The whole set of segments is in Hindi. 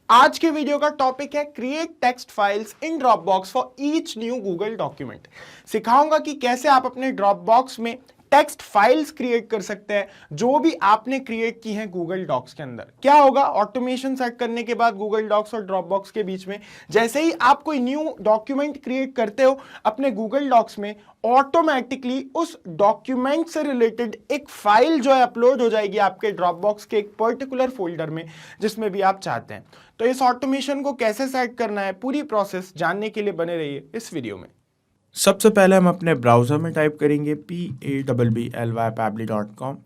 आज के वीडियो का टॉपिक है create text files in Dropbox for each new Google document. सिखाऊंगा कि कैसे आप अपने ड्रॉपबॉक्स में टेक्स्ट फाइल्स क्रिएट कर सकते हैं जो भी आपने क्रिएट की हैं गूगल डॉक्स के अंदर। क्या होगा, ऑटोमेशन सेट करने के बाद गूगल डॉक्स और ड्रॉपबॉक्स के बीच में जैसे ही आप कोई न्यू डॉक्यूमेंट क्रिएट करते हो अपने गूगल डॉक्स में, ऑटोमेटिकली उस डॉक्यूमेंट से रिलेटेड एक फाइल जो है अपलोड हो जाएगी आपके ड्रॉपबॉक्स के एक पर्टिकुलर फोल्डर में जिसमें भी आप चाहते हैं। तो इस ऑटोमेशन को कैसे सेट करना है, पूरी प्रोसेस जानने के लिए बने रहिए इस वीडियो में। सबसे पहले हम अपने ब्राउज़र में टाइप करेंगे PABBLY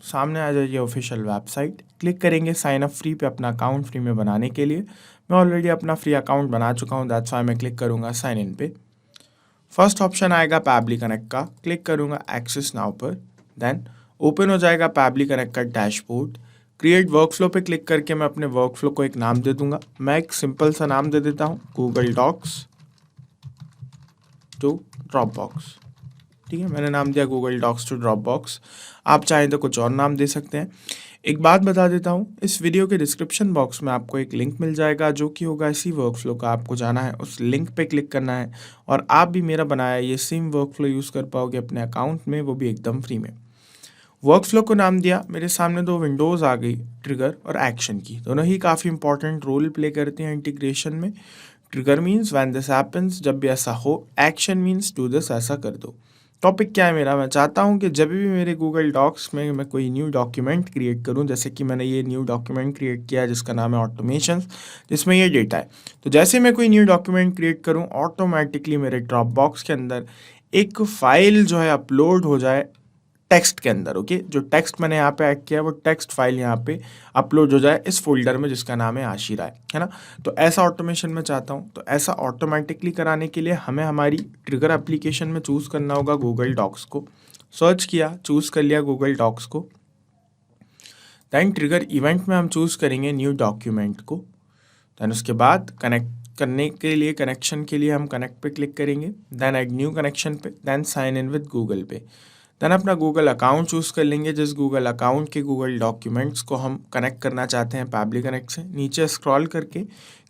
सामने आ जाएगी ऑफिशियल वेबसाइट। क्लिक करेंगे साइन अप फ्री पे अपना अकाउंट फ्री में बनाने के लिए। मैं ऑलरेडी अपना फ्री अकाउंट बना चुका हूँ, दैट्स व्हाई मैं क्लिक करूँगा साइन इन पे। फर्स्ट ऑप्शन आएगा पैबली कनेक्ट का, क्लिक करूँगा एक्सेस नाउ पर। देन ओपन हो जाएगा पैबली कनेक्ट का डैशबोर्ड। क्रिएट वर्कफ्लो पे क्लिक करके मैं अपने वर्कफ्लो को एक नाम दे दूंगा। मैं एक सिंपल सा नाम दे देता हूँ, गूगल डॉक्स टू ड्रॉपबॉक्स। ठीक है, मैंने नाम दिया गूगल डॉक्स टू ड्रॉपबॉक्स। आप चाहें तो कुछ और नाम दे सकते हैं। एक बात बता देता हूँ, इस वीडियो के डिस्क्रिप्शन बॉक्स में आपको एक लिंक मिल जाएगा जो कि होगा इसी वर्कफ्लो का। आपको जाना है, उस लिंक पे क्लिक करना है और आप भी मेरा बनाया ये सेम वर्कफ्लो यूज़ कर पाओगे अपने अकाउंट में, वो भी एकदम फ्री में। वर्कफ्लो को नाम दिया, मेरे सामने दो विंडोज़ आ गई, ट्रिगर और एक्शन की। दोनों ही काफ़ी इंपॉर्टेंट रोल प्ले करते हैं इंटीग्रेशन में। Trigger means when this happens, जब भी ऐसा हो। एक्शन मीन्स डू दिस, ऐसा कर दो। टॉपिक क्या है मेरा, मैं चाहता हूँ कि जब भी मेरे गूगल डॉक्स में मैं कोई न्यू डॉक्यूमेंट क्रिएट करूँ, जैसे कि मैंने ये न्यू डॉक्यूमेंट क्रिएट किया जिसका नाम है ऑटोमेशंस, जिसमें ये डेटा है। तो जैसे मैं कोई न्यू डॉक्यूमेंट क्रिएट करूँ, ऑटोमेटिकली मेरे ड्रॉपबॉक्स के अंदर एक फाइल जो है अपलोड हो जाए टेक्स्ट के अंदर। ओके, जो टेक्स्ट मैंने यहाँ पे ऐड किया है वो टेक्स्ट फाइल यहाँ पे अपलोड हो जाए इस फोल्डर में जिसका नाम है आशिरा है ना। तो ऐसा ऑटोमेशन मैं चाहता हूँ। तो ऐसा ऑटोमेटिकली कराने के लिए हमें हमारी ट्रिगर एप्लीकेशन में चूज़ करना होगा गूगल डॉक्स को। सर्च किया, चूज़ कर लिया गूगल डॉक्स को। दैन ट्रिगर इवेंट में हम चूज़ करेंगे न्यू डॉक्यूमेंट को। दैन उसके बाद कनेक्ट करने के लिए, कनेक्शन के लिए हम कनेक्ट पे क्लिक करेंगे। दैन ऐड न्यू कनेक्शन पे, then sign in with Google पे। देन अपना गूगल अकाउंट चूज़ कर लेंगे, जिस गूगल अकाउंट के गूगल डॉक्यूमेंट्स को हम कनेक्ट करना चाहते हैं पैबली कनेक्ट से। नीचे स्क्रॉल करके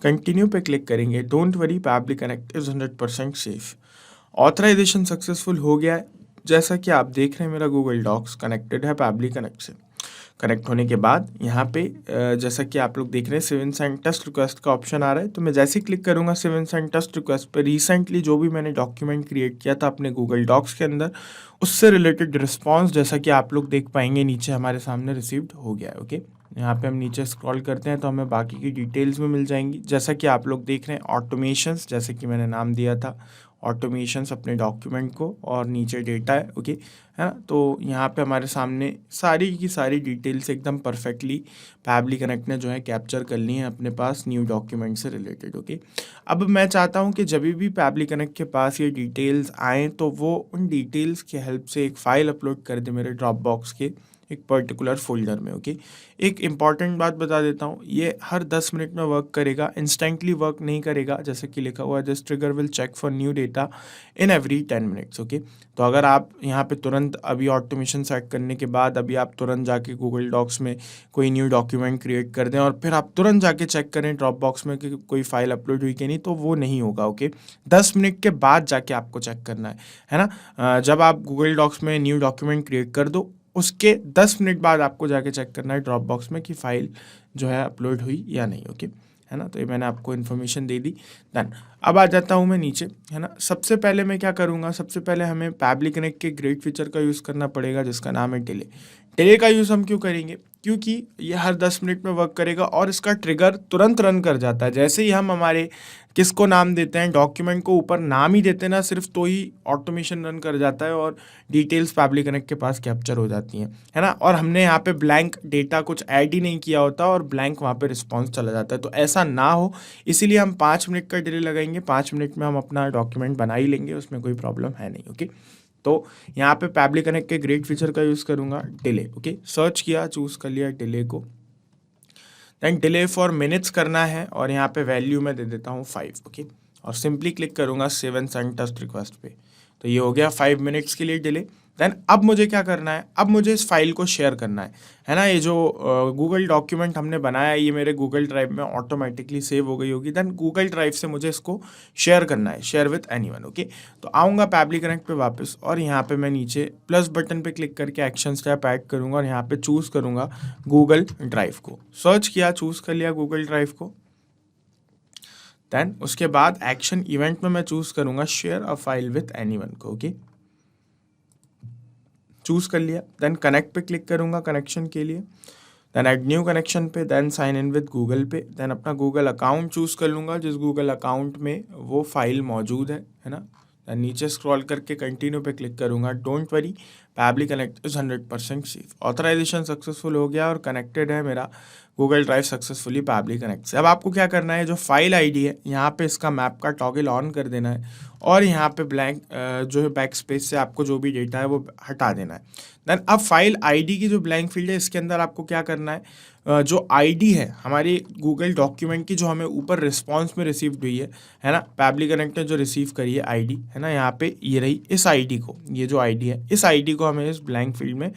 कंटिन्यू पे क्लिक करेंगे। Don't worry, Pabbly Connect is 100% safe. Authorization successful हो गया है। जैसा कि आप देख रहे हैं मेरा गूगल डॉक्स कनेक्टेड है पैबली कनेक्ट से। कनेक्ट होने के बाद यहाँ पे जैसा कि आप लोग देख रहे हैं save and send test request का ऑप्शन आ रहा है। तो मैं जैसे ही क्लिक करूँगा save and send test request पे, रिसेंटली जो भी मैंने डॉक्यूमेंट क्रिएट किया था अपने गूगल डॉक्स के अंदर, उससे रिलेटेड रिस्पॉन्स जैसा कि आप लोग देख पाएंगे नीचे हमारे सामने रिसीव्ड हो गया है। ओके, यहाँ पे हम नीचे स्क्रॉल करते हैं तो हमें बाकी की डिटेल्स भी मिल जाएंगी। जैसा कि आप लोग देख रहे हैं ऑटोमेशंस, जैसे कि मैंने नाम दिया था ऑटोमेशंस अपने डॉक्यूमेंट को, और नीचे डेटा है। ओके, है ना। तो यहाँ पे हमारे सामने सारी की सारी डिटेल्स एकदम परफेक्टली पैबली कनेक्ट ने जो है कैप्चर कर ली है अपने पास न्यू डॉक्यूमेंट से रिलेटेड। ओके, अब मैं चाहता हूँ कि जब भी पैबली कनेक्ट के पास ये डिटेल्स आएँ तो वो उन डिटेल्स की हेल्प से एक फ़ाइल अपलोड कर दे मेरे ड्रॉपबॉक्स के एक पर्टिकुलर फोल्डर में। ओके, एक इम्पॉर्टेंट बात बता देता हूँ, ये हर 10 मिनट में वर्क करेगा, इंस्टेंटली वर्क नहीं करेगा। जैसे कि लिखा हुआ है this trigger will check for new data in every 10 minutes. Okay, तो अगर आप यहाँ पे तुरंत अभी ऑटोमेशन सेट करने के बाद अभी आप तुरंत जाके गूगल डॉक्स में कोई न्यू डॉक्यूमेंट क्रिएट कर दें और फिर आप तुरंत जाके चेक करें ड्रॉपबॉक्स में कि कोई फाइल अपलोड हुई कि नहीं, तो वो नहीं होगा। ओके, 10 मिनट के बाद जाके आपको चेक करना है ना। जब आप गूगल डॉक्स में न्यू डॉक्यूमेंट क्रिएट कर दो, उसके 10 मिनट बाद आपको जाके चेक करना है ड्रॉपबॉक्स में कि फाइल जो है अपलोड हुई या नहीं। ओके, है ना। तो ये मैंने आपको इन्फॉर्मेशन दे दी। डन। अब आ जाता हूँ मैं नीचे, है ना। सबसे पहले मैं क्या करूँगा, सबसे पहले हमें पैबली कनेक्ट के ग्रेट फीचर का यूज़ करना पड़ेगा जिसका नाम है डिले। डिले का यूज़ हम क्यों करेंगे, क्योंकि ये हर 10 मिनट में वर्क करेगा और इसका ट्रिगर तुरंत रन कर जाता है। जैसे ही हम हमारे किसको नाम देते हैं, डॉक्यूमेंट को ऊपर नाम ही देते हैं ना सिर्फ, तो ही ऑटोमेशन रन कर जाता है और डिटेल्स पैबली कनेक्ट के पास कैप्चर हो जाती हैं, है ना। और हमने यहाँ पे ब्लैंक डेटा कुछ ऐड ही नहीं किया होता और ब्लैंक वहाँ पे रिस्पॉन्स चला जाता है। तो ऐसा ना हो इसीलिए हम 5 मिनट का डिले लगाएंगे। 5 मिनट में हम अपना डॉक्यूमेंट बना ही लेंगे, उसमें कोई प्रॉब्लम है नहीं। ओके, तो यहाँ पे पैबली कनेक्ट के ग्रेट फीचर का यूज़ करूँगा डिले। ओके, सर्च किया, चूज़ कर लिया डिले को। दैन डिले फॉर मिनट्स करना है और यहाँ पे वैल्यू मैं दे देता हूँ 5। ओके, और सिंपली क्लिक करूँगा save and send test request पे। तो ये हो गया 5 मिनट्स के लिए डिले। देन अब मुझे क्या करना है, अब मुझे इस फाइल को शेयर करना है ना। ये जो गूगल डॉक्यूमेंट हमने बनाया है, ये मेरे गूगल ड्राइव में ऑटोमेटिकली सेव हो गई होगी। देन गूगल ड्राइव से मुझे इसको शेयर करना है, शेयर विथ एनीवन। ओके, तो आऊँगा पैबली कनेक्ट पे वापस, और यहाँ पे मैं नीचे प्लस बटन पे क्लिक करके एक्शन स्टेप ऐड करूँगा और यहाँ पे चूज़ करूँगा गूगल ड्राइव को। सर्च किया, चूज़ कर लिया गूगल ड्राइव को। देन उसके बाद एक्शन इवेंट में मैं चूज़ करूँगा share a file with anyone को। ओके, चूज़ कर लिया। देन कनेक्ट पे क्लिक करूँगा कनेक्शन के लिए, देन ऐड न्यू कनेक्शन पे, then sign in with Google पे। देन अपना गूगल अकाउंट चूज़ कर लूँगा जिस गूगल अकाउंट में वो फाइल मौजूद है ना। देन नीचे स्क्रॉल करके कंटिन्यू पे क्लिक करूँगा। Don't worry, Pabbly Connect is 100% safe. Authorization successful हो गया और कनेक्टेड है मेरा Google Drive successfully Pabbly Connect से। अब आपको क्या करना है, जो फाइल आईडी है यहाँ पे इसका मैप का टॉगल ऑन कर देना है और यहाँ पे ब्लैंक जो है बैक स्पेस से आपको जो भी डेटा है वो हटा देना है। देन अब फाइल आईडी की जो ब्लैंक फील्ड है इसके अंदर आपको क्या करना है, जो आईडी है हमारी गूगल डॉक्यूमेंट की जो हमें ऊपर रिस्पॉन्स में रिसीव्ड हुई है ना, पैबली कनेक्ट ने जो रिसीव करी है आईडी है ना, यहाँ पे ये रही, इस आईडी को, ये जो आईडी है इस आईडी को हमें इस ब्लैंक फील्ड में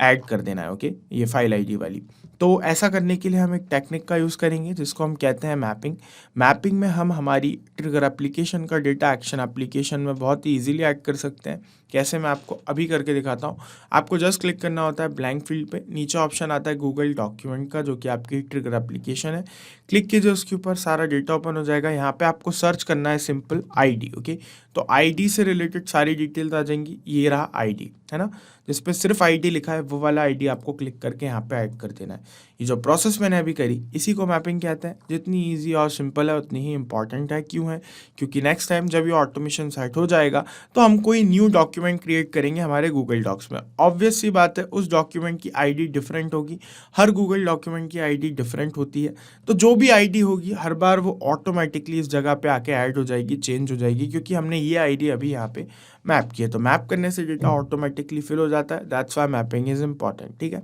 ऐड कर देना है। ओके, ये फाइल आईडी वाली। तो ऐसा करने के लिए हम एक टेक्निक का यूज़ करेंगे जिसको हम कहते हैं मैपिंग। मैपिंग में हम हमारी ट्रिगर एप्लीकेशन का डेटा एक्शन एप्लीकेशन में बहुत ही ईजिली ऐड कर सकते हैं। कैसे, मैं आपको अभी करके दिखाता हूँ। आपको जस्ट क्लिक करना होता है ब्लैंक फील्ड पे, नीचे ऑप्शन आता है गूगल डॉक्यूमेंट का जो कि आपकी ट्रिगर एप्लीकेशन है। क्लिक कीजिए, उसके ऊपर सारा डेटा ओपन हो जाएगा। यहाँ पे आपको सर्च करना है सिंपल आईडी। ओके, तो आईडी से रिलेटेड सारी डिटेल्स आ जाएंगी। ये रहा आईडी है ना, जिस पे सिर्फ आईडी लिखा है वो वाला आईडी आपको क्लिक करके यहाँ पे ऐड कर देना है। ये जो प्रोसेस मैंने अभी करी इसी को मैपिंग कहते हैं। जितनी इजी और सिंपल है उतनी ही इंपॉर्टेंट है। क्यों है, क्योंकि नेक्स्ट टाइम जब ये ऑटोमेशन सेट हो जाएगा तो हम कोई न्यू डॉक्यूमेंट क्रिएट करेंगे हमारे गूगल डॉक्स में। ऑब्वियस सी बात है उस डॉक्यूमेंट की आईडी डिफरेंट होगी, हर गूगल डॉक्यूमेंट की आईडी डिफरेंट होती है। तो जो भी आईडी होगी हर बार वो ऑटोमेटिकली इस जगह पे आके ऐड हो जाएगी, चेंज हो जाएगी, क्योंकि हमने ये आईडी अभी यहाँ पे मैप किया। तो मैप करने से डेटा ऑटोमेटिकली फिल हो जाता है। That's why mapping is important. ठीक है,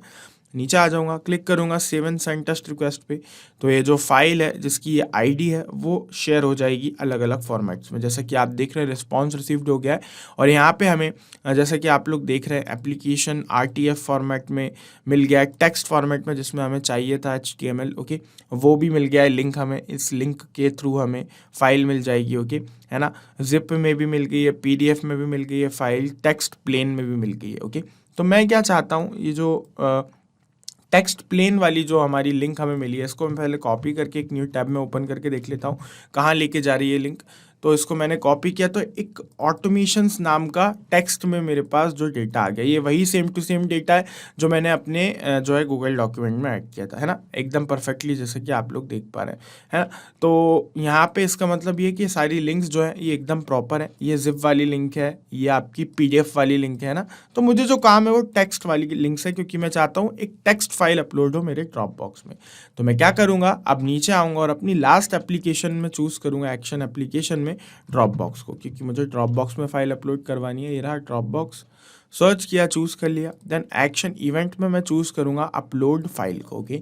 नीचे आ जाऊंगा, क्लिक करूंगा save and send test request पे। तो ये जो फाइल है जिसकी ये आईडी है वो शेयर हो जाएगी अलग अलग फॉर्मेट्स में। जैसा कि आप देख रहे हैं रिस्पॉन्स रिसीव्ड हो गया है, और यहाँ पे हमें जैसा कि आप लोग देख रहे हैं एप्लीकेशन RTF फॉर्मेट में मिल गया है, टेक्स्ट फॉर्मेट में जिसमें हमें चाहिए था HTML। ओके, वो भी मिल गया है लिंक हमें, इस लिंक के थ्रू हमें फाइल मिल जाएगी। ओके है ना, जिप में भी मिल गई है, PDF में भी मिल गई है फाइल, टेक्स्ट प्लेन में भी मिल गई है। ओके, तो मैं क्या चाहता हूँ, ये जो टेक्स्ट प्लेन वाली जो हमारी लिंक हमें मिली है इसको मैं पहले कॉपी करके एक न्यू टैब में ओपन करके देख लेता हूँ कहाँ लेके जा रही है लिंक। तो इसको मैंने कॉपी किया, तो एक ऑटोमेशंस नाम का टेक्स्ट में मेरे पास जो डेटा आ गया, ये वही सेम टू सेम डेटा है जो मैंने अपने जो है गूगल डॉक्यूमेंट में ऐड किया था, है ना, एकदम परफेक्टली जैसे कि आप लोग देख पा रहे हैं, है ना। तो यहाँ पे इसका मतलब ये कि सारी लिंक्स जो है ये एकदम प्रॉपर है। ये जिप वाली लिंक है, ये आपकी PDF वाली लिंक है ना। तो मुझे जो काम है वो टेक्स्ट वाली लिंक्स है, क्योंकि मैं चाहता हूँ एक टेक्स्ट फाइल अपलोड हो मेरे ड्रॉपबॉक्स में। तो मैं क्या करूँगा, अब नीचे आऊँगा और अपनी लास्ट एप्लीकेशन में चूज़ करूँगा एक्शन एप्लीकेशन में ड्रॉपबॉक्स को, क्योंकि मुझे ड्रॉपबॉक्स में फाइल अपलोड करवानी है। ये रहा ड्रॉपबॉक्स, सर्च किया, चूज़ कर लिया। देन एक्शन इवेंट में मैं चूज़ करूँगा अपलोड फाइल को। ओके,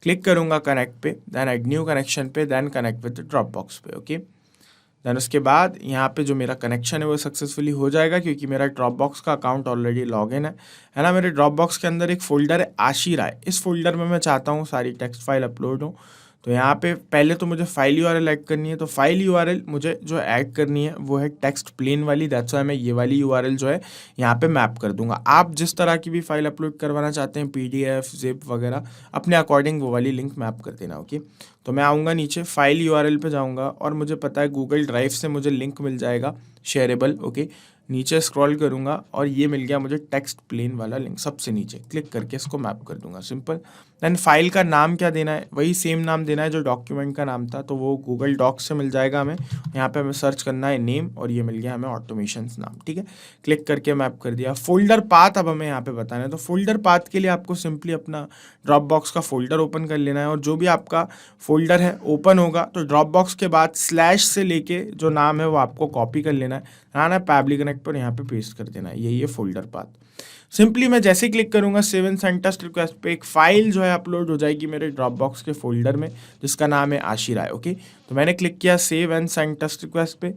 क्लिक करूँगा कनेक्ट पे, देन ऐड न्यू कनेक्शन पे, देन कनेक्ट विद ड्रॉपबॉक्स पे। ओके, देन उसके बाद यहाँ पे जो मेरा कनेक्शन है वो सक्सेसफुली हो जाएगा, क्योंकि मेरा ड्रॉपबॉक्स का अकाउंट ऑलरेडी लॉगिन है ना। मेरे ड्रॉपबॉक्स के अंदर एक फ़ोल्डर है आशीराय, इस फोल्डर में मैं चाहता हूँ सारी टेक्स्ट फाइल अपलोड हो। तो यहाँ पे पहले तो मुझे फाइल URL ऐड करनी है। तो फाइल URL मुझे जो ऐड करनी है वो है टेक्स्ट प्लेन वाली। दैट्स व्हाई मैं ये वाली URL जो है यहाँ पे मैप कर दूंगा। आप जिस तरह की भी फाइल अपलोड करवाना चाहते हैं, PDF, जिप वगैरह, अपने अकॉर्डिंग वो वाली लिंक मैप कर देना। ओके, तो मैं आऊँगा नीचे फाइल URL पे जाऊँगा और मुझे पता है गूगल ड्राइव से मुझे लिंक मिल जाएगा शेयरेबल। ओके, नीचे स्क्रॉल करूँगा और ये मिल गया मुझे टेक्स्ट प्लेन वाला लिंक, सबसे नीचे क्लिक करके इसको मैप कर दूंगा, सिंपल। देन फाइल का नाम क्या देना है, वही सेम नाम देना है जो डॉक्यूमेंट का नाम था, तो वो गूगल डॉक्स से मिल जाएगा हमें। यहाँ पे हमें सर्च करना है नेम, और ये मिल गया हमें ऑटोमेशंस नाम। ठीक है, क्लिक करके मैप कर दिया। फोल्डर पाथ अब हमें यहाँ पे बताना है। तो फोल्डर पाथ के लिए आपको सिंपली अपना ड्रॉपबॉक्स का फोल्डर ओपन कर लेना है, और जो भी आपका फोल्डर है ओपन होगा तो ड्रॉपबॉक्स के बाद स्लैश से लेके जो नाम है वो आपको कॉपी कर लेना है, आना है पैबली कनेक्ट पर, यहाँ पे पेस्ट कर देना है। यही है फोल्डर पाथ। सिंपली मैं जैसे ही क्लिक करूंगा save and send test request पे, एक फाइल जो है अपलोड हो जाएगी मेरे ड्रॉपबॉक्स के फोल्डर में जिसका नाम है आशीराय। ओके, तो मैंने क्लिक किया save and send test request पे।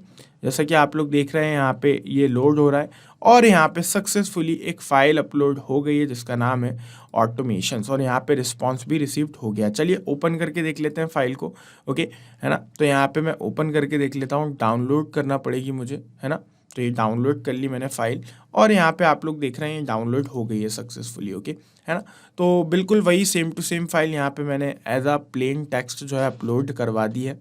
जैसा कि आप लोग देख रहे हैं यहाँ पे ये लोड हो रहा है, और यहाँ पे सक्सेसफुली एक फाइल अपलोड हो गई है जिसका नाम है ऑटोमेशंस, और यहाँ पे रिस्पॉन्स भी रिसीव्ड हो गया। चलिए ओपन करके देख लेते हैं फाइल को। ओके, है ना। तो यहाँ पे मैं ओपन करके देख लेता हूँ, डाउनलोड करना पड़ेगी मुझे, है ना। तो ये डाउनलोड कर ली मैंने फाइल, और यहाँ पे आप लोग देख रहे हैं डाउनलोड हो गई है सक्सेसफुली। ओके, है ना। तो बिल्कुल वही सेम टू सेम फाइल यहाँ पे मैंने एज अ प्लेन टेक्स्ट जो है अपलोड करवा दी है,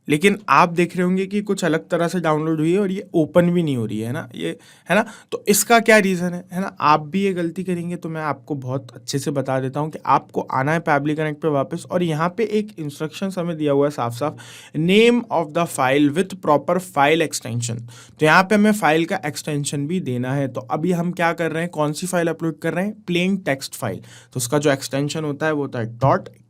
लेकिन आप देख रहे होंगे कि कुछ अलग तरह से डाउनलोड हुई है और ये ओपन भी नहीं हो रही है ना, ये, है ना। तो इसका क्या रीज़न है ना। आप भी ये गलती करेंगे तो मैं आपको बहुत अच्छे से बता देता हूँ कि आपको आना है पैबली कनेक्ट पे वापस, और यहाँ पे एक इंस्ट्रक्शन हमें दिया हुआ है साफ साफ, name of the file with proper file extension. तो यहाँ पे हमें फाइल का एक्सटेंशन भी देना है। तो अभी हम क्या कर रहे हैं, कौन सी फाइल अपलोड कर रहे हैं, प्लेन टेक्स्ट फाइल। तो उसका जो एक्सटेंशन होता है वो होता है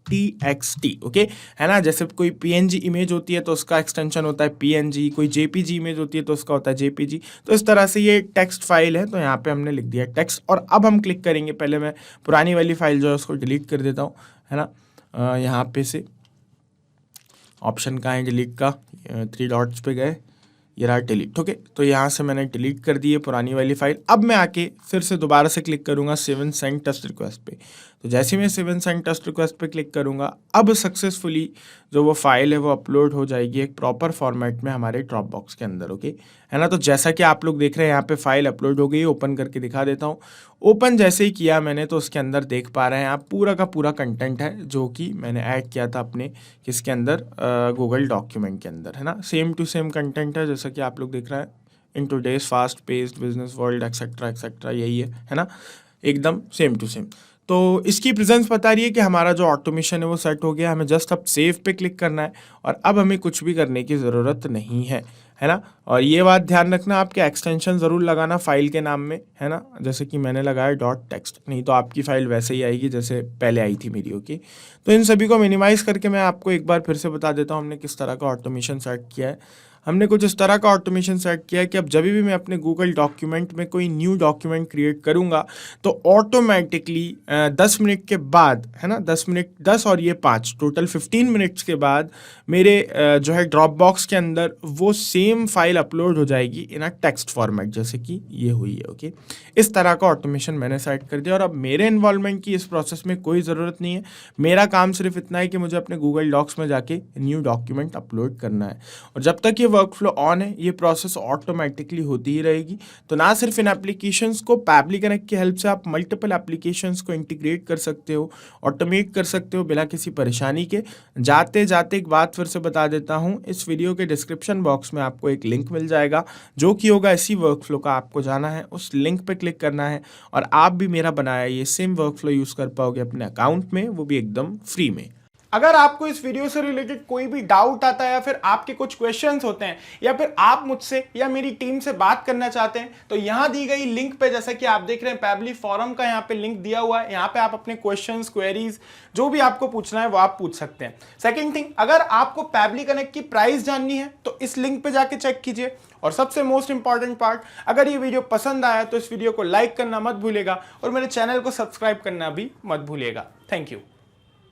.txt। ओके, है ना। जैसे कोई png इमेज होती है तो उसका एक्सटेंशन होता है png, कोई jpg इमेज होती है तो उसका होता है jpg। तो इस तरह से ये टेक्स्ट फाइल है, तो यहाँ पे हमने लिख दिया टेक्स्ट। और अब हम क्लिक करेंगे, पहले मैं पुरानी वाली फाइल जो है उसको डिलीट कर देता हूँ, है ना। यहाँ पे से ऑप्शन कहाँ है डिलीट का, 3 डॉट्स पे गए, ये रहा डिलीट। ओके, तो यहाँ से मैंने डिलीट कर दी है पुरानी वाली फाइल। अब मैं आके फिर से दोबारा से क्लिक करूँगा सेव सेंड टेस्ट रिक्वेस्ट पे। तो जैसे ही मैं सेव सेंड टेस्ट रिक्वेस्ट पे क्लिक करूँगा, अब सक्सेसफुली जो वो फाइल है वो अपलोड हो जाएगी एक प्रॉपर फॉर्मेट में हमारे ड्रॉप बॉक्स के अंदर। ओके, है ना। तो जैसा कि आप लोग देख रहे हैं यहाँ पे फाइल अपलोड हो गई। ओपन करके दिखा देता हूँ। ओपन जैसे ही किया मैंने तो उसके अंदर देख पा रहे हैं आप पूरा का पूरा कंटेंट है जो कि मैंने ऐड किया था अपने किसके अंदर, गूगल डॉक्यूमेंट के अंदर, है ना। सेम टू सेम कंटेंट है जैसा कि आप लोग देख रहे हैं, in today's fast paced business world etcetera etcetera, यही है ना, एकदम सेम टू सेम। तो इसकी प्रेजेंस बता रही है कि हमारा जो ऑटोमेशन है वो सेट हो गया। हमें जस्ट अब सेव पे क्लिक करना है और अब हमें कुछ भी करने की ज़रूरत नहीं है ना। और ये बात ध्यान रखना, आपके एक्सटेंशन ज़रूर लगाना फाइल के नाम में, है ना। जैसे कि मैंने लगाया .text, नहीं तो आपकी फ़ाइल वैसे ही आएगी जैसे पहले आई थी मेरी। ओके, तो इन सभी को मिनिमाइज़ करके मैं आपको एक बार फिर से बता देता हूँ हमने किस तरह का ऑटोमेशन सेट किया है। हमने कुछ इस तरह का ऑटोमेशन सेट किया है कि अब जब भी मैं अपने गूगल डॉक्यूमेंट में कोई न्यू डॉक्यूमेंट क्रिएट करूंगा तो ऑटोमेटिकली 10 मिनट के बाद, है ना, 10 मिनट, 10 और ये 5, टोटल 15 मिनट्स के बाद मेरे जो है ड्रॉप बॉक्स के अंदर वो सेम फाइल अपलोड हो जाएगी इन अ टेक्स्ट फॉर्मेट, जैसे कि ये हुई है। ओके, इस तरह का ऑटोमेशन मैंने सेट कर दिया और अब मेरे इन्वॉल्वमेंट की इस प्रोसेस में कोई ज़रूरत नहीं है। मेरा काम सिर्फ इतना है कि मुझे अपने गूगल डॉक्स में जाके न्यू डॉक्यूमेंट अपलोड करना है, और जब तक ये वर्कफ्लो ऑन है ये प्रोसेस ऑटोमेटिकली होती ही रहेगी। तो ना सिर्फ इन एप्लीकेशंस को, पैबली कनेक्ट की हेल्प से आप मल्टीपल एप्लीकेशंस को इंटीग्रेट कर सकते हो, ऑटोमेट कर सकते हो बिना किसी परेशानी के। जाते जाते एक बात फिर से बता देता हूँ, इस वीडियो के डिस्क्रिप्शन बॉक्स में आपको एक लिंक मिल जाएगा जो कि होगा इसी वर्कफ्लो का। आपको जाना है, उस लिंक पे क्लिक करना है और आप भी मेरा बनाया ये सेम वर्कफ्लो यूज़ कर पाओगे अपने अकाउंट में, वो भी एकदम फ्री में। अगर आपको इस वीडियो से रिलेटेड कोई भी डाउट आता है या फिर आपके कुछ क्वेश्चंस होते हैं या फिर आप मुझसे या मेरी टीम से बात करना चाहते हैं तो यहां दी गई लिंक पे, जैसा कि आप देख रहे हैं पैबली फोरम का यहां पे लिंक दिया हुआ है, यहां पे आप अपने क्वेश्चंस, क्वेरीज जो भी आपको पूछना है वो आप पूछ सकते हैं। सेकंड थिंग, अगर आपको पैबली कनेक्ट की प्राइस जाननी है तो इस लिंक पे जाके चेक कीजिए। और सबसे मोस्ट इंपॉर्टेंट पार्ट, अगर ये वीडियो पसंद आया तो इस वीडियो को लाइक करना मत भूलिएगा और मेरे चैनल को सब्सक्राइब करना भी मत भूलिएगा। Thank you.